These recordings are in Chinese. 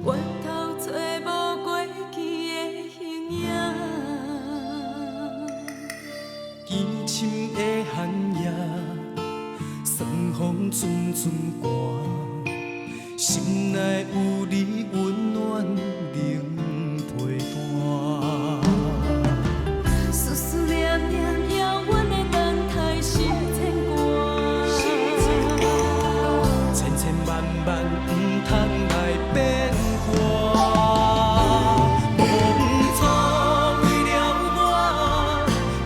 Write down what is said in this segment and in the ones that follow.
回头找无过去的形影。凄深的寒夜，霜风阵阵寒，心内有你温暖冷陪伴。思思念念遥远的等待是牵挂，千千万万不通来变化。梦错为了我，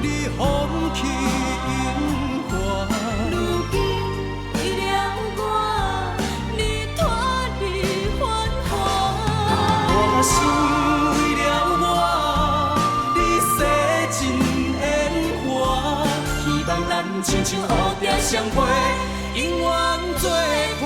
你放弃樱花。如今为了我，你脱离繁华。我心为了我，你洗尽烟花。希望咱亲像乌蝶相陪，永远作伴。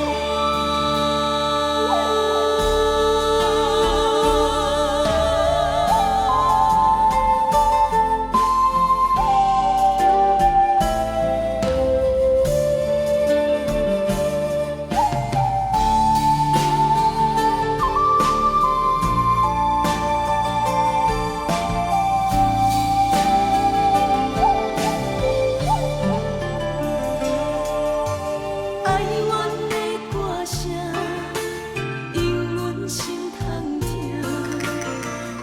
哀怨的歌声，因阮心通听，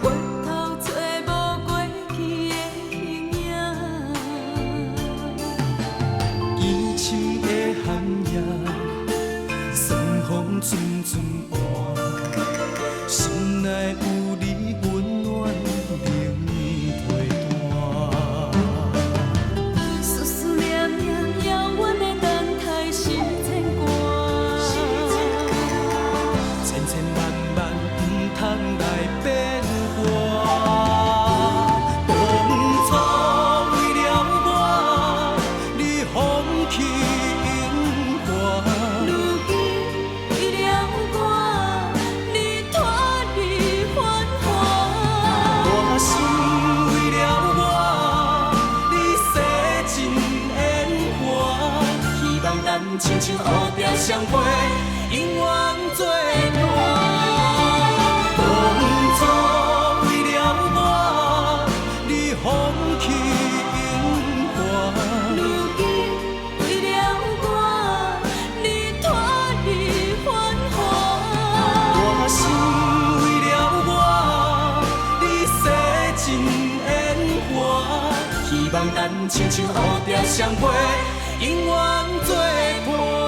回头找无过去的形影。凄深的寒夜，霜风阵阵寒，心内有你温暖冷陪伴。思思念念遥远的等待是牵挂，千千万万不通来变化。当初为了我，你放弃樱花。如今为了我，你脱离繁华。我心为了我，你洗尽烟花。希望咱亲像乌蝶相陪，永远作伴。当初为了我，你放弃樱花。如今为了我，你脱离繁华。我心为了我，你洗尽烟花。希望咱亲像乌蝶相陪，永远作伴。